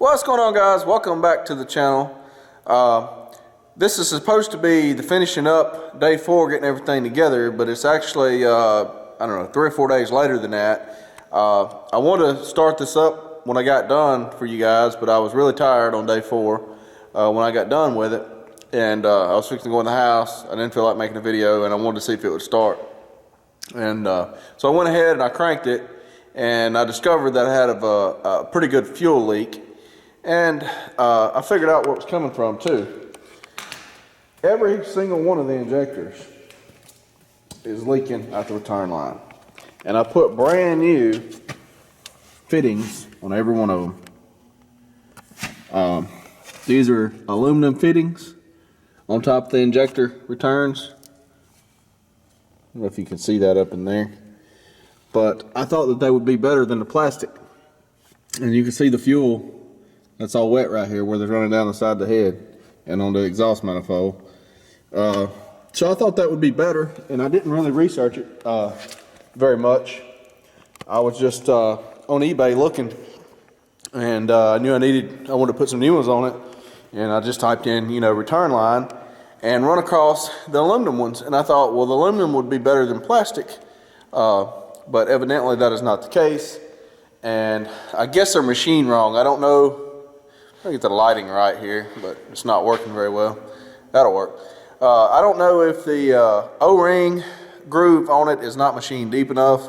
What's going on, guys? Welcome back to the channel. This is supposed to be the finishing up day 4, getting everything together, but it's actually I don't know, 3 or 4 days later than that. I wanted to start this up when I got done for you guys, but I was really tired on day 4 when I got done with it, and I was fixing to go in the house. I didn't feel like making a video, and I wanted to see if it would start. And so I went ahead and I cranked it, and I discovered that I had a pretty good fuel leak. And I figured out where it was coming from too. Every single one of the injectors is leaking out the return line. And I put brand new fittings on every one of them. These are aluminum fittings on top of the injector returns. I don't know if you can see that up in there. But I thought that they would be better than the plastic. And you can see the fuel. That's all wet right here where they're running down the side of the head and on the exhaust manifold. So I thought that would be better, and I didn't really research it very much. I was just on eBay looking, and I knew I wanted to put some new ones on it, and I just typed in, return line, and run across the aluminum ones, and I thought, well, the aluminum would be better than plastic, but evidently that is not the case, and I guess they're machined wrong. I don't know. I'll get the lighting right here, but it's not working very well. That'll work. I don't know if the O-ring groove on it is not machined deep enough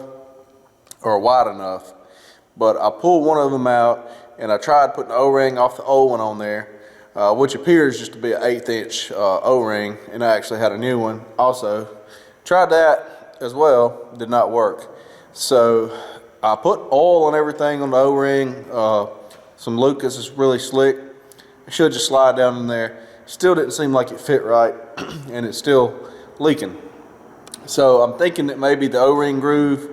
or wide enough, but I pulled one of them out and I tried putting the O-ring off the old one on there, which appears just to be an 1/8 inch O-ring, and I actually had a new one also. Tried that as well, did not work. So I put oil and everything on the O-ring. Some Lucas is really slick. It should just slide down in there. Still didn't seem like it fit right, and it's still leaking. So I'm thinking that maybe the O-ring groove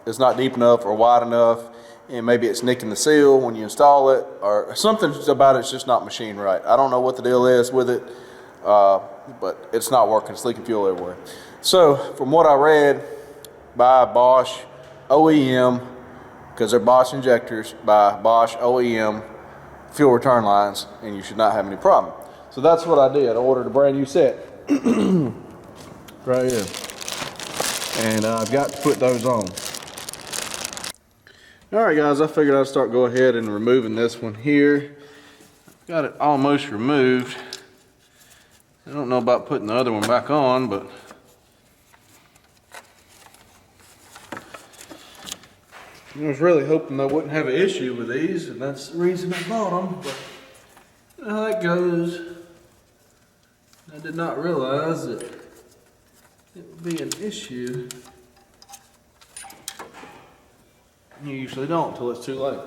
is not deep enough or wide enough, and maybe it's nicking the seal when you install it, or something about it's just not machined right. I don't know what the deal is with it, but it's not working. It's leaking fuel everywhere. So from what I read, by Bosch OEM, because they're Bosch injectors, by Bosch OEM fuel return lines, and you should not have any problem. So that's what I did. I ordered a brand new set right here, and I've got to put those on. Alright guys, I figured I'd go ahead and removing this one here. Got it almost removed. I don't know about putting the other one back on, but I was really hoping I wouldn't have an issue with these, and that's the reason I bought them, but you know how that goes. I did not realize that it would be an issue. You usually don't until it's too late.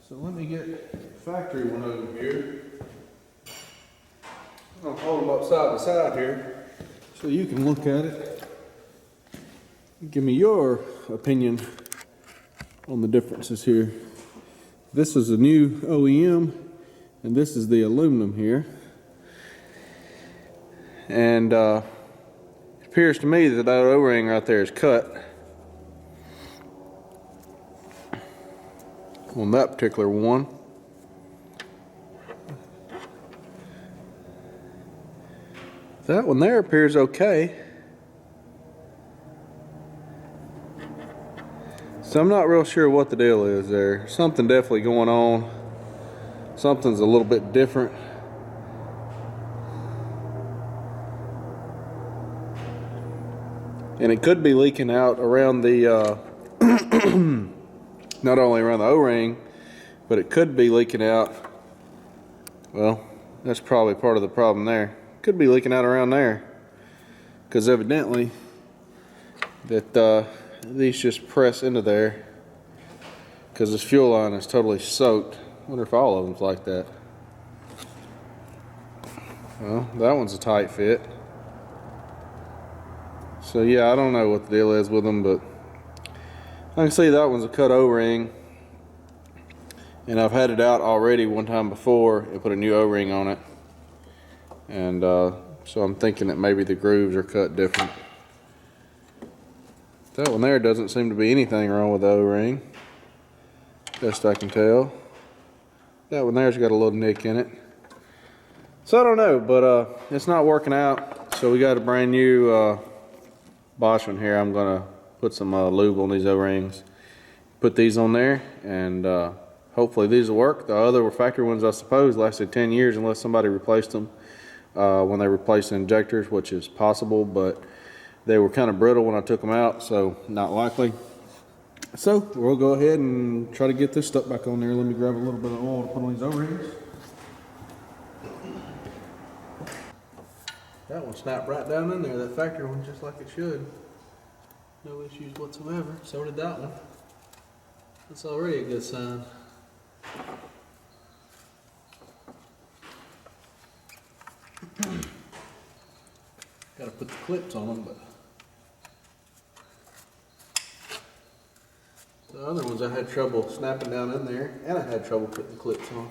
So let me get the factory one over here. I'm going to hold them up side to side here so you can look at it. Give me your opinion on the differences here. This is a new OEM, and this is the aluminum here. And it appears to me that that O-ring right there is cut on that particular one. That one there appears okay. So I'm not real sure what the deal is there. Something definitely going on. Something's a little bit different. And it could be leaking out around the, not only around the O-ring, but it could be leaking out, well, that's probably part of the problem there. Could be leaking out around there, because evidently that these just press into there, because this fuel line is totally soaked. I wonder if all of them's like that. Well, that one's a tight fit. So yeah, I don't know what the deal is with them, but I can see that one's a cut O-ring, and I've had it out already one time before and put a new O-ring on it, and so I'm thinking that maybe the grooves are cut different. That one there doesn't seem to be anything wrong with the O-ring. best I can tell. That one there's got a little nick in it. So I don't know, but it's not working out. So we got a brand new Bosch one here. I'm gonna put some lube on these O-rings, put these on there, and hopefully these will work. The other were factory ones, I suppose, lasted 10 years unless somebody replaced them when they replaced the injectors, which is possible, but they were kind of brittle when I took them out, so not likely. So we'll go ahead and try to get this stuck back on there. Let me grab a little bit of oil to put on these O-rings. That one snapped right down in there, that factory one, just like it should. No issues whatsoever. So did that one. That's already a good sign. Gotta put the clips on them, but the other ones I had trouble snapping down in there, and I had trouble putting the clips on.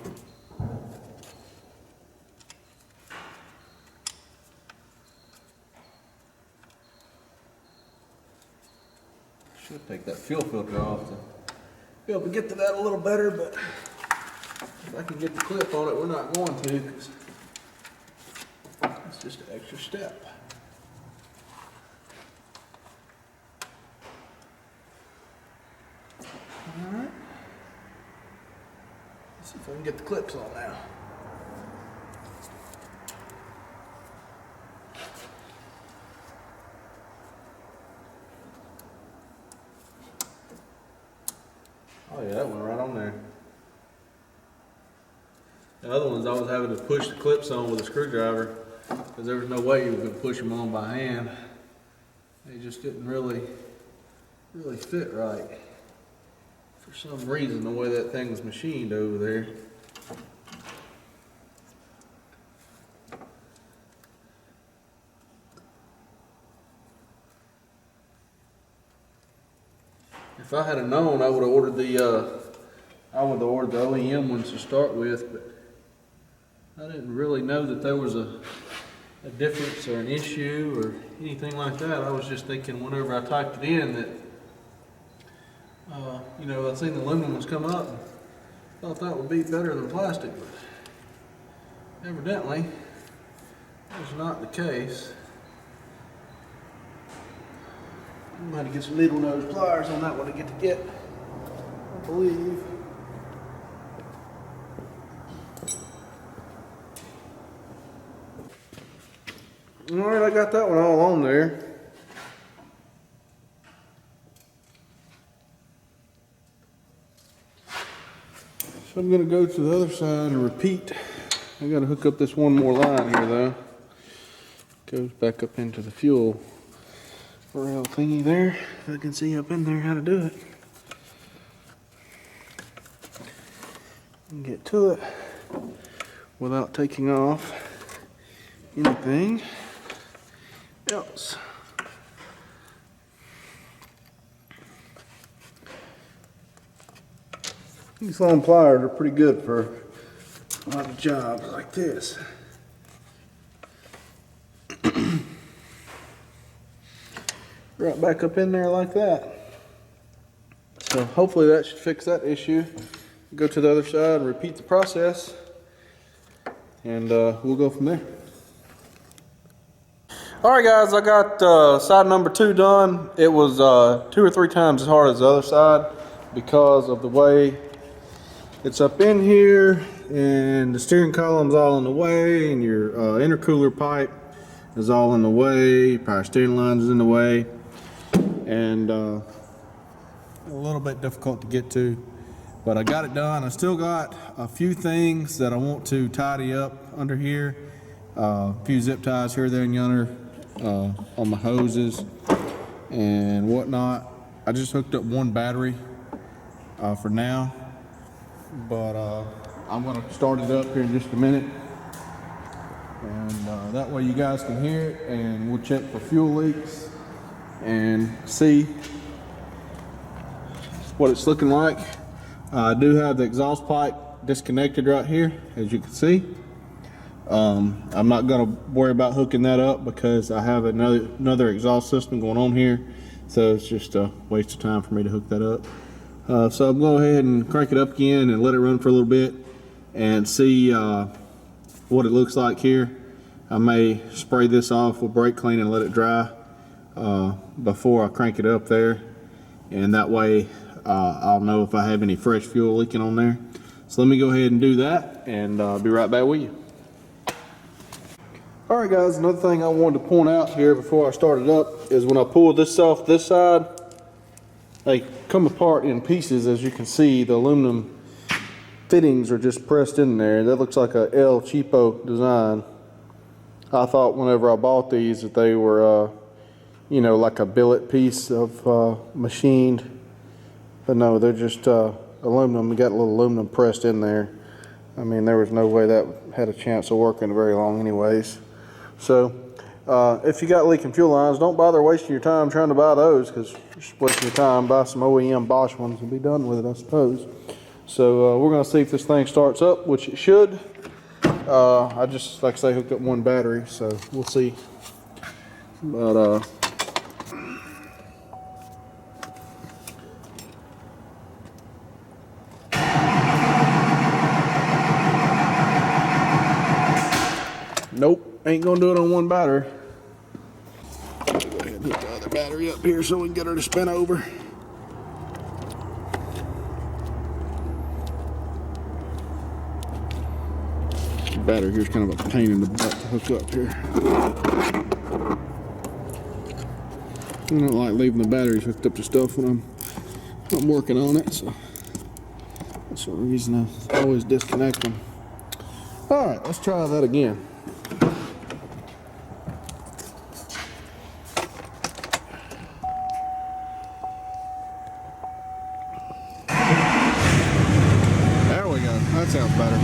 Should take that fuel filter off to be able to get to that a little better, but if I can get the clip on it, we're not going to, because it's just an extra step. Alright. Let's see if I can get the clips on now. Oh yeah, that went right on there. The other ones I was having to push the clips on with a screwdriver because there was no way you could push them on by hand. They just didn't really fit right. For some reason, the way that thing was machined over there. If I had known, I would have ordered the OEM ones to start with, but I didn't really know that there was a difference or an issue or anything like that. I was just thinking whenever I typed it in that, you know, I seen the aluminum ones come up and thought that would be better than plastic, but evidently that was not the case. I'm going to get some needle nose pliers on that one to get, I believe. Alright, I got that one all on there. So I'm going to go to the other side and repeat. I got to hook up this one more line here though. Goes back up into the fuel rail thingy there. If I can see up in there how to do it. And get to it without taking off anything else. These long pliers are pretty good for a lot of jobs like this. Right back up in there like that. So hopefully that should fix that issue. Go to the other side and repeat the process, and we'll go from there. Alright guys, I got side number 2 done. It was 2 or 3 times as hard as the other side because of the way it's up in here, and the steering column's all in the way, and your intercooler pipe is all in the way, your power steering line is in the way, and a little bit difficult to get to, but I got it done. I still got a few things that I want to tidy up under here, a few zip ties here, there, and yonder on my hoses and whatnot. I just hooked up one battery for now, but I'm going to start it up here in just a minute, and that way you guys can hear it, and we'll check for fuel leaks and see what it's looking like. I do have the exhaust pipe disconnected right here, as you can see. I'm not going to worry about hooking that up because I have another exhaust system going on here, so it's just a waste of time for me to hook that up. So I'm going to go ahead and crank it up again and let it run for a little bit and see what it looks like here. I may spray this off with brake clean and let it dry before I crank it up there, and that way I'll know if I have any fresh fuel leaking on there. So let me go ahead and do that, and I'll be right back with you. Alright guys, another thing I wanted to point out here before I start it up is when I pull this off this side, they come apart in pieces. As you can see, the aluminum fittings are just pressed in there. That looks like a El Cheapo design. I thought whenever I bought these that they were you know, like a billet piece of machined, but no, they're just aluminum. We got a little aluminum pressed in there. I mean, there was no way that had a chance of working very long anyways. So if you got leaking fuel lines, don't bother wasting your time trying to buy those, because you're just wasting your time. Buy some OEM Bosch ones and be done with it, I suppose. So we're going to see if this thing starts up, which it should. I just, like I say, hooked up one battery, so we'll see. But nope, ain't gonna do it on one battery. Go ahead and hook the other battery up here so we can get her to spin over. The battery here's kind of a pain in the butt to hook up here. I don't like leaving the batteries hooked up to stuff when I'm working on it, so that's the reason I always disconnect them. All right, let's try that again. There we go. That sounds better.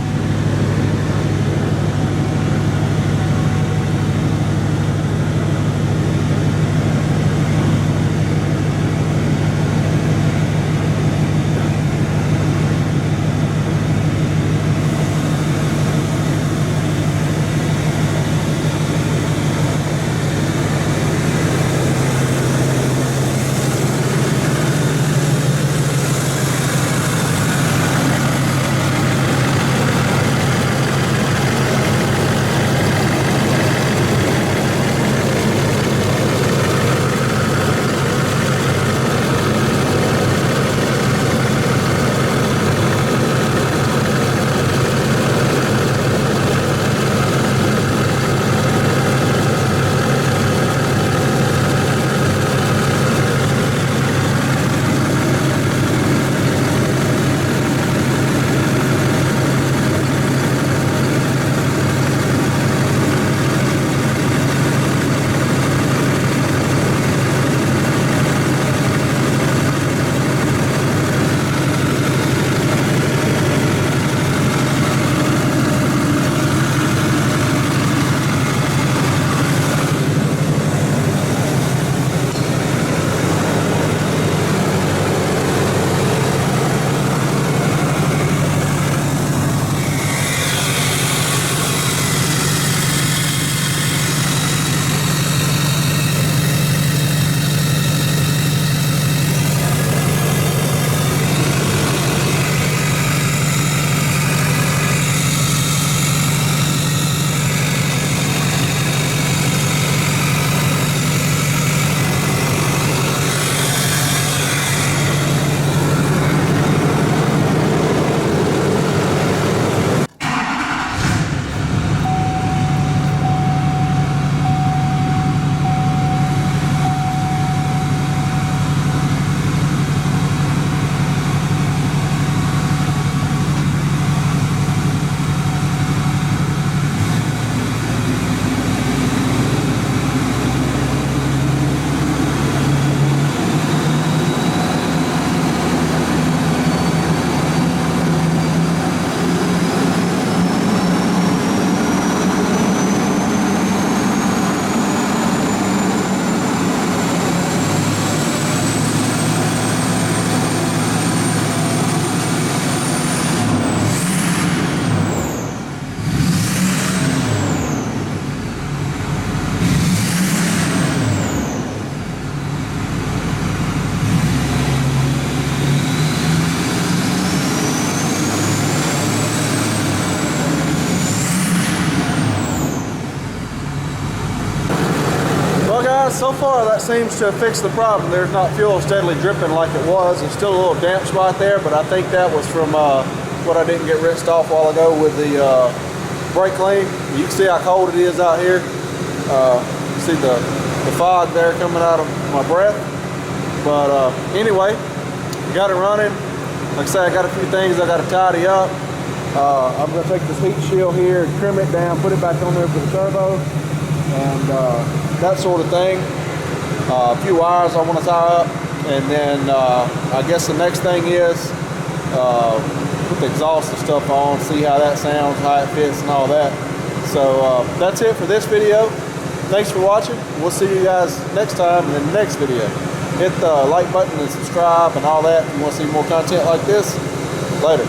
so far that seems to have fixed the problem. There's not fuel steadily dripping like it was. There's still a little damp spot there, but I think that was from what I didn't get rinsed off a while ago with the brake clean. You can see how cold it is out here. You see the fog there coming out of my breath. But anyway, got it running. Like I said, I got a few things I got to tidy up. I'm going to take this heat shield here and trim it down, put it back on there for the turbo, and that sort of thing. A few wires I want to tie up, and then I guess the next thing is put the exhaust and stuff on, see how that sounds, how it fits and all that. So that's it for this video. Thanks for watching. We'll see you guys next time in the next video. Hit the like button and subscribe and all that if you want to see more content like this. Later.